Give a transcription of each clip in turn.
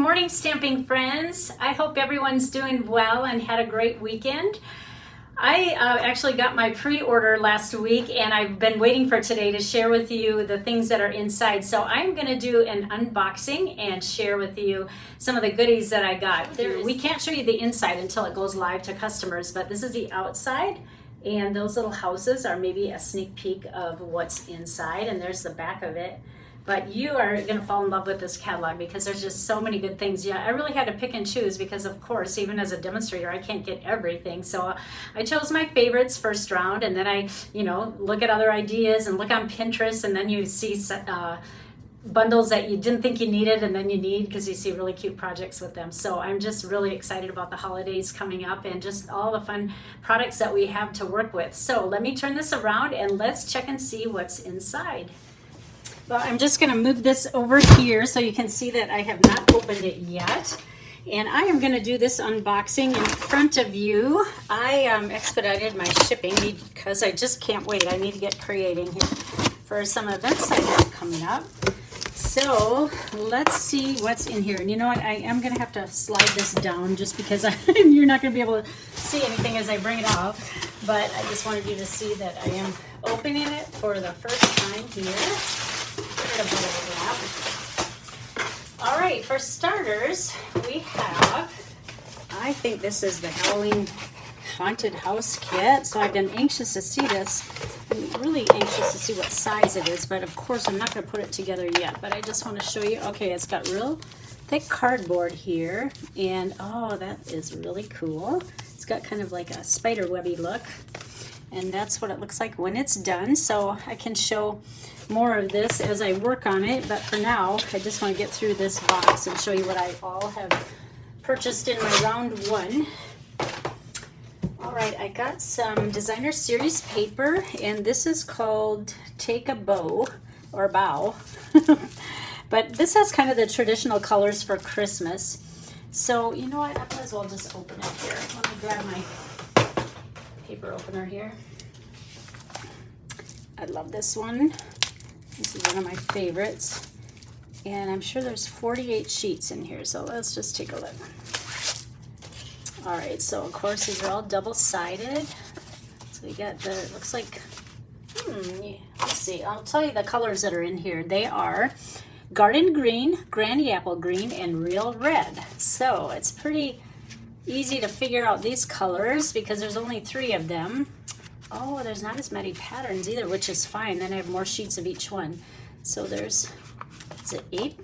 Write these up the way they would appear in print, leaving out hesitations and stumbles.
morning, stamping friends. I hope everyone's doing well and had a great weekend. I actually got my pre-order last week, and I've been waiting for today to share with you the things that are inside. So I'm going to do an unboxing and share with you some of the goodies that I got. We can't show you the inside until it goes live to customers, but this is the outside, and those little houses are maybe a sneak peek of what's inside, and there's the back of it. But you are going to fall in love with this catalog because there's just so many good things. Yeah, I really had to pick and choose because, of course, even as a demonstrator, I can't get everything. So I chose my favorites first round, and then I, look at other ideas and look on Pinterest, and then you see bundles that you didn't think you needed, and then you need because you see really cute projects with them. So I'm just really excited about the holidays coming up and just all the fun products that we have to work with. So let me turn this around and let's check and see what's inside. Well, I'm just going to move this over here so you can see that I have not opened it yet. And I am going to do this unboxing in front of you. I expedited my shipping because I just can't wait. I need to get creating here for some events I have coming up. So let's see what's in here. And you know what? I am going to have to slide this down just because you're not going to be able to see anything as I bring it out. But I just wanted you to see that I am opening it for the first time here. All right, for starters, we have, I think this is the Heiling Haunted House Kit. So I've been anxious to see this. I'm really anxious to see what size it is, but of course I'm not going to put it together yet. But I just want to show you, okay, it's got real thick cardboard here. And oh, that is really cool. It's got kind of like a spider webby look. And that's what it looks like when it's done. So I can show more of this as I work on it, but for now I just want to get through this box and show you what I all have purchased in my round one. All right, I got some designer series paper, and this is called Take a Bow or Bow. But this has kind of the traditional colors for Christmas. So you know what, I might as well just open it here. Let me grab my paper opener here. I love this one. This is one of my favorites, and I'm sure there's 48 sheets in here, so let's just take a look. All right, so of course these are all double-sided. So we got the, it looks like, let's see, I'll tell you the colors that are in here. They are Garden Green, Granny Apple Green, and Real Red. So it's pretty easy to figure out these colors because there's only 3 of them. Oh, there's not as many patterns either, which is fine. Then I have more sheets of each one. So there's, is it 8?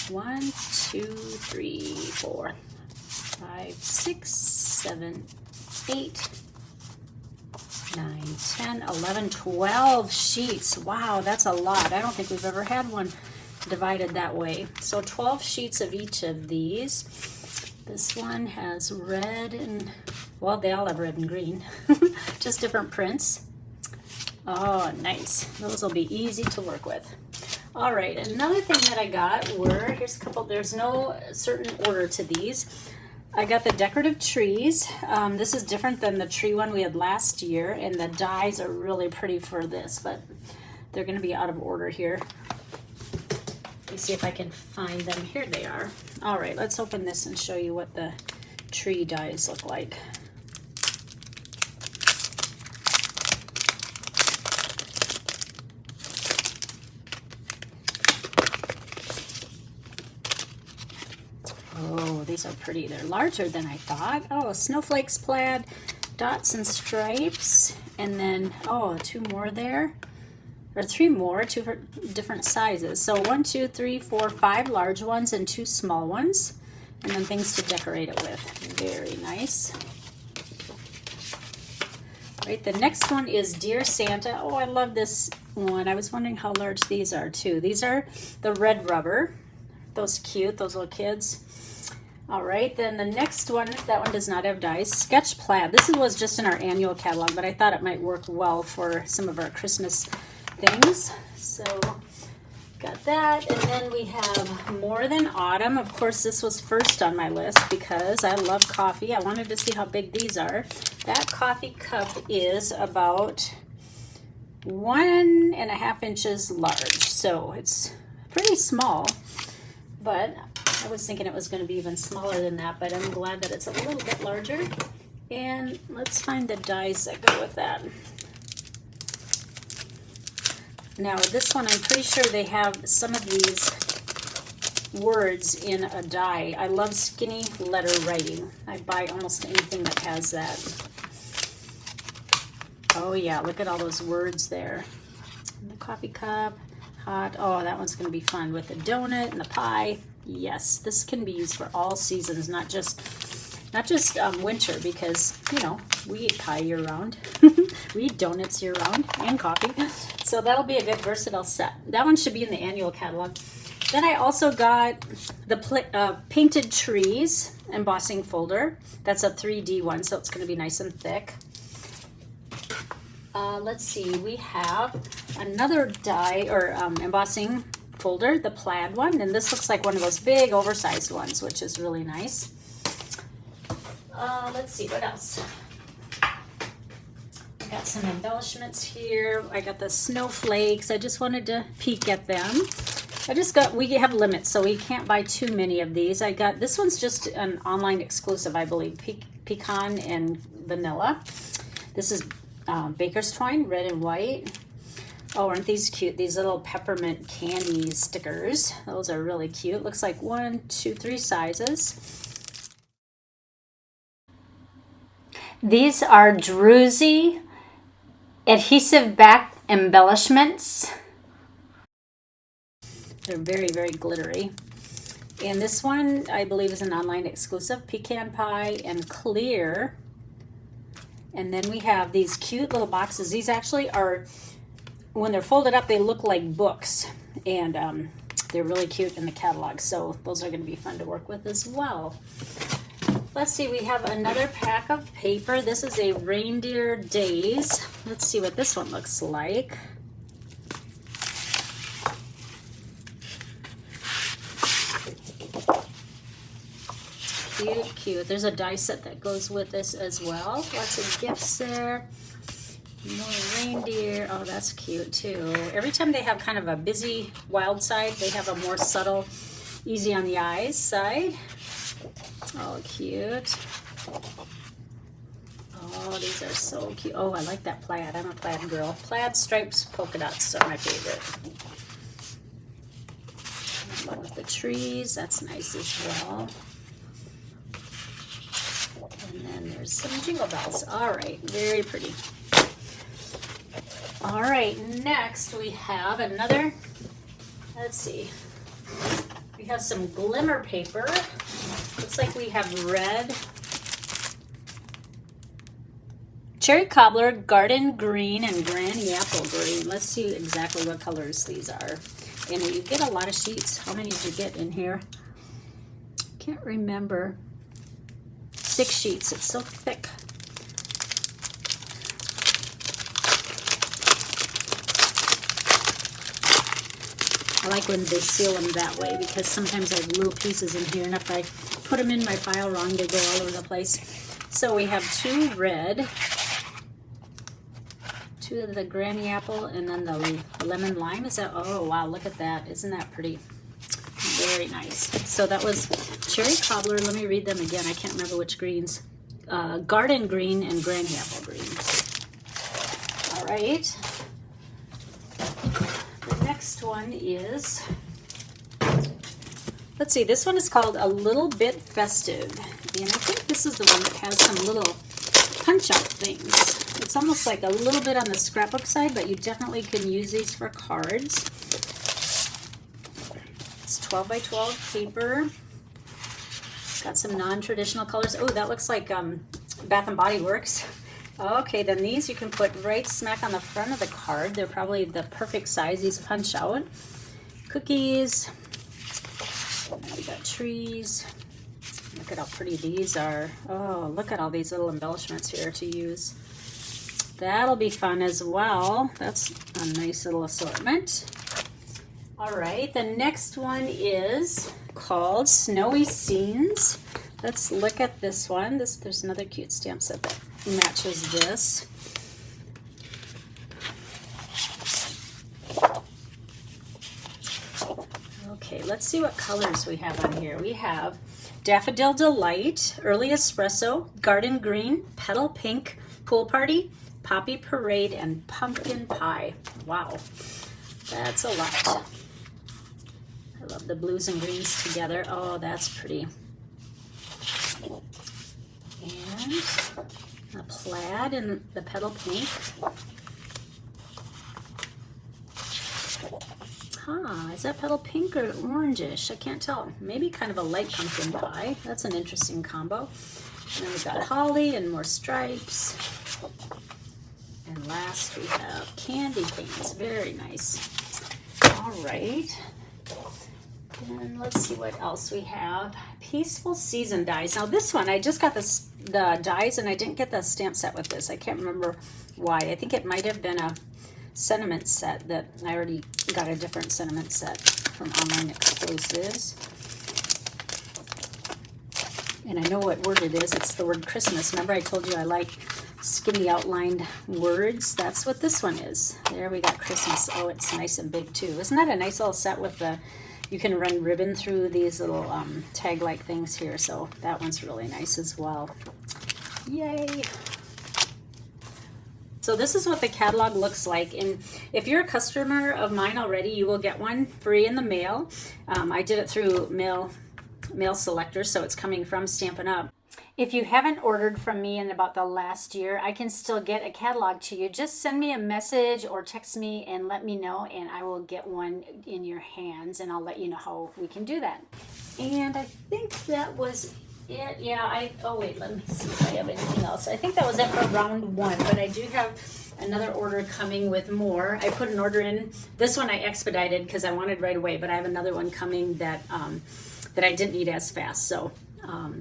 1, 2, 3, 4, 5, 6, 7, 8, 9, 10, 11, 12 sheets. Wow, that's a lot. I don't think we've ever had one divided that way. So 12 sheets of each of these. This one has red and, well, they all have red and green, just different prints. Oh, nice. Those will be easy to work with. All right, another thing that I got were, here's a couple, there's no certain order to these. I got the Decorative Trees. This is different than the tree one we had last year, and the dies are really pretty for this, but they're going to be out of order here. Let me see if I can find them. Here they are. All right, let's open this and show you what the tree dies look like. Oh, these are pretty. They're larger than I thought. Oh, Snowflakes, Plaid, dots and stripes, and then, oh, 2 more there. Or 3 more, 2 different sizes. So 1, 2, 3, 4, 5 large ones and 2 small ones. And then things to decorate it with. Very nice. All right, the next one is Dear Santa. Oh, I love this one. I was wondering how large these are too. These are the red rubber. Those cute, those little kids. All right, then the next one, that one does not have dies. Sketch Plaid. This was just in our annual catalog, but I thought it might work well for some of our Christmas things. So got that, and then we have More Than Autumn. Of course, this was first on my list because I love coffee. I wanted to see how big these are. That coffee cup is about 1.5 inches large, so it's pretty small, but I was thinking it was going to be even smaller than that, but I'm glad that it's a little bit larger. And let's find the dies that go with that. Now this one, I'm pretty sure they have some of these words in a die. I love skinny letter writing. I buy almost anything that has that. Oh yeah, look at all those words there. And the coffee cup, hot. Oh, that one's going to be fun with the donut and the pie. Yes, this can be used for all seasons, not just winter, because, you know, we eat pie year round. We eat donuts year round and coffee. So that'll be a good versatile set. That one should be in the annual catalog. Then I also got the Painted Trees embossing folder. That's a 3D one, so it's going to be nice and thick. Let's see, we have another die or embossing folder, the Plaid one, and this looks like one of those big oversized ones, which is really nice. Let's see, what else? I got some embellishments here. I got the Snowflakes. I just wanted to peek at them. We have limits, so we can't buy too many of these. I got, this one's just an online exclusive, I believe, pecan and vanilla. This is baker's twine, red and white. Oh, aren't these cute? These little peppermint candy stickers. Those are really cute. Looks like 1, 2, 3 sizes. These are druzy adhesive back embellishments. They're very, very glittery. And this one, I believe, is an online exclusive, pecan pie and clear. And then we have these cute little boxes. These actually are, when they're folded up, they look like books. And they're really cute in the catalog. So those are going to be fun to work with as well. Let's see, we have another pack of paper. This is a Reindeer Days. Let's see what this one looks like. Cute, cute. There's a die set that goes with this as well. Lots of gifts there. More reindeer. Oh, that's cute too. Every time they have kind of a busy wild side, they have a more subtle, easy on the eyes side. Oh, cute. Oh, these are so cute. Oh, I like that plaid. I'm a plaid girl. Plaid stripes, polka dots are my favorite. One with the trees. That's nice as well. And then there's some jingle bells. All right, very pretty. All right, next we have another, let's see. We have some glimmer paper. Looks like we have red, cherry cobbler, garden green, and granny apple green. Let's see exactly what colors these are. And you get a lot of sheets. How many did you get in here? Can't remember. 6 sheets. It's so thick. I like when they seal them that way because sometimes I have little pieces in here, and if I put them in my file wrong, they go all over the place. So we have 2 red, 2 of the granny apple, and then the lemon lime. Is that, oh wow, look at that. Isn't that pretty? Very nice. So that was cherry cobbler. Let me read them again. I can't remember which greens. Garden green and granny apple green. All right. The next one is, let's see, this one is called A Little Bit Festive. And I think this is the one that has some little punch out things. It's almost like a little bit on the scrapbook side, but you definitely can use these for cards. It's 12 by 12 paper. Got some non-traditional colors. Oh, that looks like Bath and Body Works. Okay, then these you can put right smack on the front of the card. They're probably the perfect size. These punch out. Cookies. And we got trees. Look at how pretty these are. Oh, look at all these little embellishments here to use. That'll be fun as well. That's a nice little assortment. All right, the next one is called Snowy Scenes. Let's look at this one. There's another cute stamp set that matches this. Okay, let's see what colors we have on here. We have Daffodil Delight, Early Espresso, Garden Green, Petal Pink, Pool Party, Poppy Parade, and Pumpkin Pie. Wow, that's a lot. I love the blues and greens together. Oh, that's pretty. And the plaid and the petal pink. Huh, is that petal pink or orangish? I can't tell. Maybe kind of a light pumpkin pie. That's an interesting combo. And then we've got holly and more stripes. And last we have candy canes. Very nice. All right. And let's see what else we have. Peaceful Season dies. Now this one, I just got the dies and I didn't get the stamp set with this. I can't remember why. I think it might have been a sentiment set that I already got a different sentiment set from Online Exclusives. And I know what word it is. It's the word Christmas. Remember I told you I like skinny outlined words? That's what this one is. There we got Christmas. Oh, it's nice and big too. Isn't that a nice little set with the, you can run ribbon through these little tag-like things here. So that one's really nice as well. Yay! So this is what the catalog looks like, and if you're a customer of mine already, you will get one free in the mail. I did it through mail selector, so it's coming from Stampin' Up. If you haven't ordered from me in about the last year, I can still get a catalog to you. Just send me a message or text me and let me know, and I will get one in your hands, and I'll let you know how we can do that. And I think that was it. Yeah, oh wait, let me see if I have anything else. I think that was it for round one, but I do have another order coming with more. I put an order in. This one I expedited because I wanted right away, but I have another one coming that that I didn't need as fast. So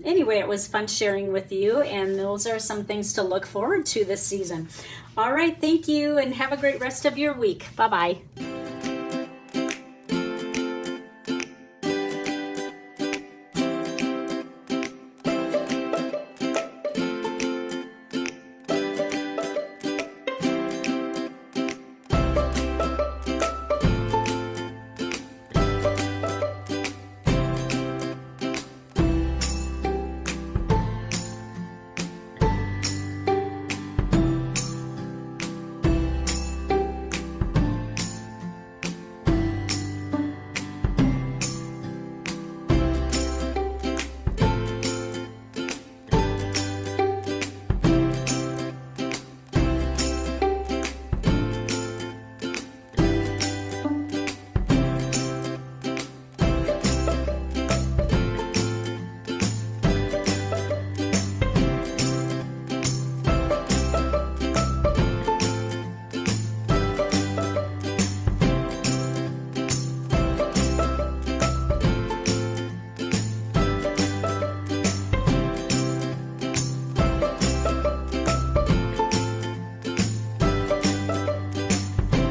anyway, it was fun sharing with you, and those are some things to look forward to this season. All right, thank you, and have a great rest of your week. Bye-bye.